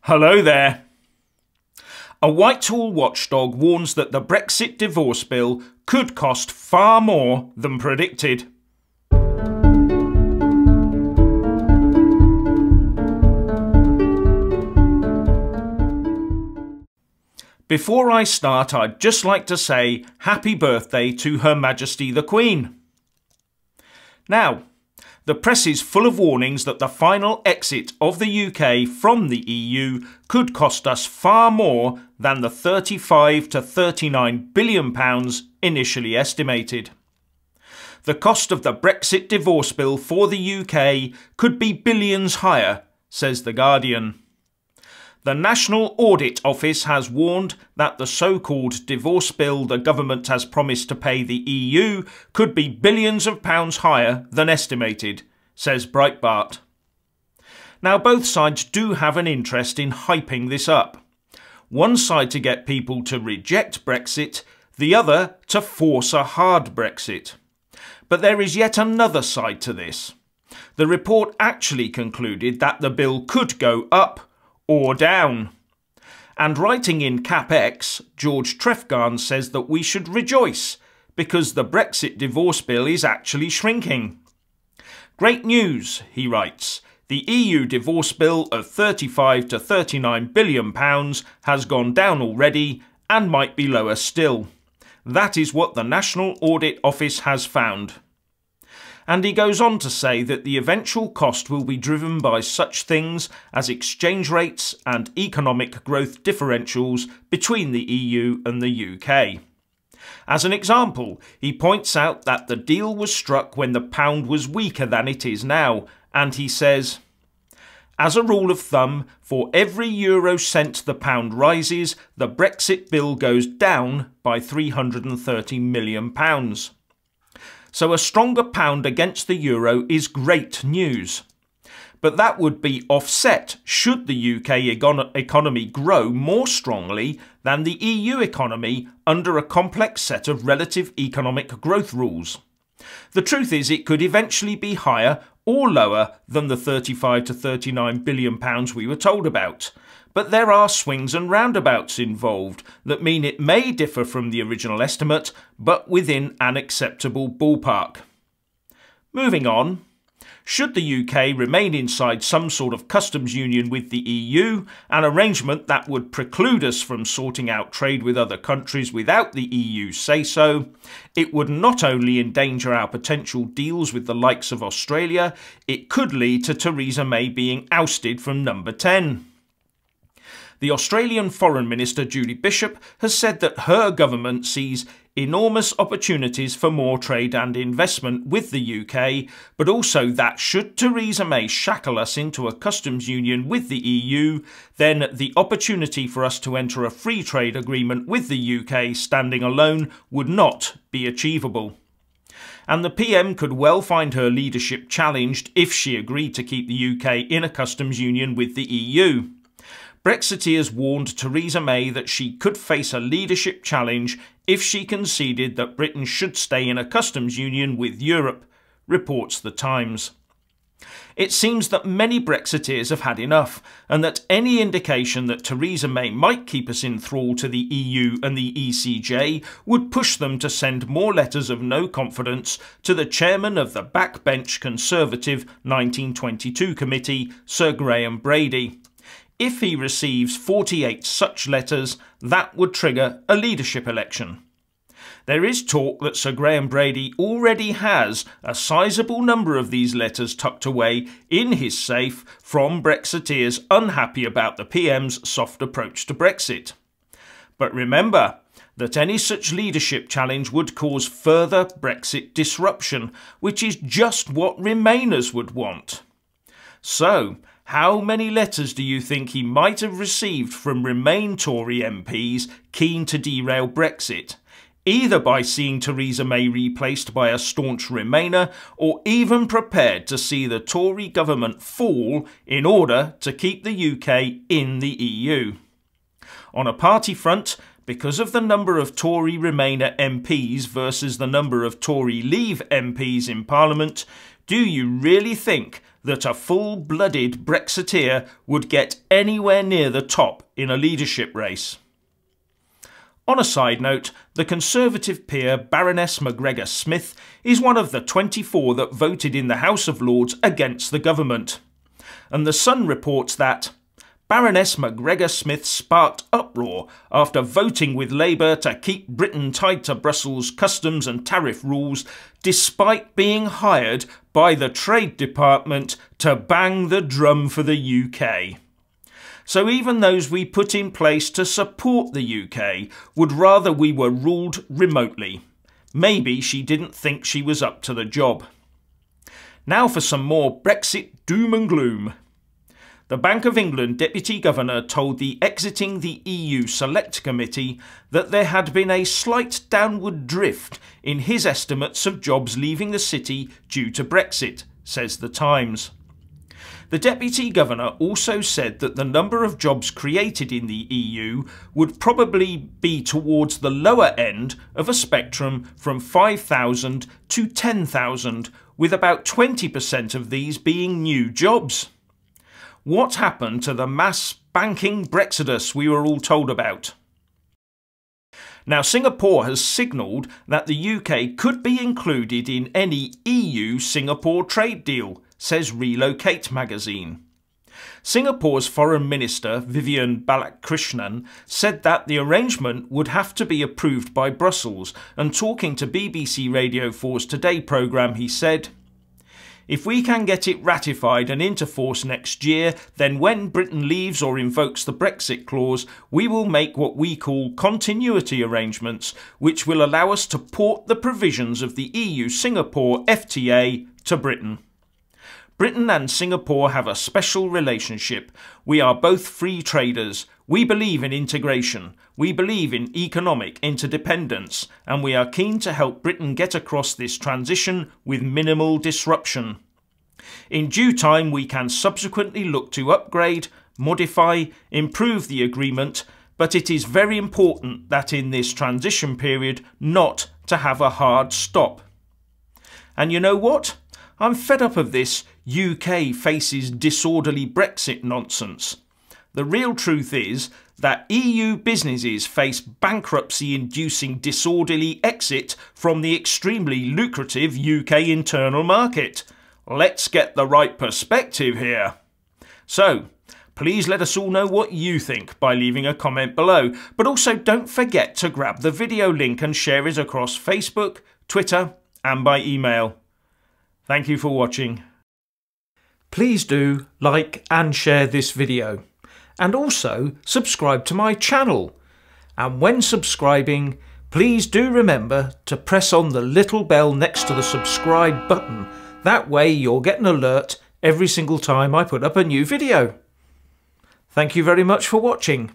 Hello there. A Whitehall watchdog warns that the Brexit Divorce Bill could cost far more than predicted. Before I start, I'd just like to say happy birthday to Her Majesty the Queen. Now, the press is full of warnings that the final exit of the UK from the EU could cost us far more than the £35 to £39 billion initially estimated. The cost of the Brexit Divorce Bill for the UK could be billions higher, says The Guardian. The National Audit Office has warned that the so-called divorce bill the government has promised to pay the EU could be billions of pounds higher than estimated, says Breitbart. Now, both sides do have an interest in hyping this up. One side to get people to reject Brexit, the other to force a hard Brexit. But there is yet another side to this. The report actually concluded that the bill could go up or down. And writing in CapX, George Trefgarne says that we should rejoice because the Brexit divorce bill is actually shrinking. Great news, he writes. The EU divorce bill of £35 to £39 billion has gone down already and might be lower still. That is what the National Audit Office has found. And he goes on to say that the eventual cost will be driven by such things as exchange rates and economic growth differentials between the EU and the UK. As an example, he points out that the deal was struck when the pound was weaker than it is now, and he says, as a rule of thumb, for every euro cent the pound rises, the Brexit bill goes down by £330 million. So a stronger pound against the euro is great news. But that would be offset should the UK economy grow more strongly than the EU economy under a complex set of relative economic growth rules. The truth is it could eventually be higher or lower than the £35 to £39 billion we were told about. But there are swings and roundabouts involved that mean it may differ from the original estimate, but within an acceptable ballpark. Moving on. Should the UK remain inside some sort of customs union with the EU, an arrangement that would preclude us from sorting out trade with other countries without the EU say-so, it would not only endanger our potential deals with the likes of Australia, it could lead to Theresa May being ousted from number 10. The Australian Foreign Minister Julie Bishop has said that her government sees enormous opportunities for more trade and investment with the UK, but also that should Theresa May shackle us into a customs union with the EU, then the opportunity for us to enter a free trade agreement with the UK standing alone would not be achievable. And the PM could well find her leadership challenged if she agreed to keep the UK in a customs union with the EU. Brexiteers warned Theresa May that she could face a leadership challenge if she conceded that Britain should stay in a customs union with Europe, reports The Times. It seems that many Brexiteers have had enough, and that any indication that Theresa May might keep us in thrall to the EU and the ECJ would push them to send more letters of no confidence to the chairman of the backbench Conservative 1922 committee, Sir Graham Brady. If he receives 48 such letters, that would trigger a leadership election. There is talk that Sir Graham Brady already has a sizable number of these letters tucked away in his safe from Brexiteers unhappy about the PM's soft approach to Brexit. But remember that any such leadership challenge would cause further Brexit disruption, which is just what Remainers would want. So, how many letters do you think he might have received from Remain Tory MPs keen to derail Brexit, either by seeing Theresa May replaced by a staunch Remainer, or even prepared to see the Tory government fall in order to keep the UK in the EU? On a party front, because of the number of Tory Remainer MPs versus the number of Tory Leave MPs in Parliament, do you really think that a full-blooded Brexiteer would get anywhere near the top in a leadership race. On a side note, the Conservative peer Baroness McGregor-Smith is one of the 24 that voted in the House of Lords against the government. And The Sun reports that Baroness McGregor-Smith sparked uproar after voting with Labour to keep Britain tied to Brussels' customs and tariff rules, despite being hired by the Trade Department to bang the drum for the UK. So even those we put in place to support the UK would rather we were ruled remotely. Maybe she didn't think she was up to the job. Now for some more Brexit doom and gloom. The Bank of England Deputy Governor told the Exiting the EU Select Committee that there had been a slight downward drift in his estimates of jobs leaving the city due to Brexit, says The Times. The Deputy Governor also said that the number of jobs created in the EU would probably be towards the lower end of a spectrum from 5,000 to 10,000, with about 20% of these being new jobs. What happened to the mass banking Brexodus we were all told about? Now, Singapore has signalled that the UK could be included in any EU-Singapore trade deal, says Relocate magazine. Singapore's Foreign Minister Vivian Balakrishnan said that the arrangement would have to be approved by Brussels, and talking to BBC Radio 4's Today programme he said, "If we can get it ratified and into force next year, then when Britain leaves or invokes the Brexit clause, we will make what we call continuity arrangements, which will allow us to port the provisions of the EU-Singapore FTA to Britain. Britain and Singapore have a special relationship. We are both free traders. We believe in integration. We believe in economic interdependence, and we are keen to help Britain get across this transition with minimal disruption. In due time, we can subsequently look to upgrade, modify, improve the agreement, but it is very important that in this transition period not to have a hard stop." And you know what? I'm fed up of this UK faces disorderly Brexit nonsense. The real truth is that EU businesses face bankruptcy-inducing disorderly exit from the extremely lucrative UK internal market. Let's get the right perspective here. So, please let us all know what you think by leaving a comment below, but also don't forget to grab the video link and share it across Facebook, Twitter and by email. Thank you for watching. Please do like and share this video, and also subscribe to my channel. And when subscribing, please do remember to press on the little bell next to the subscribe button. That way you'll get an alert every single time I put up a new video. Thank you very much for watching.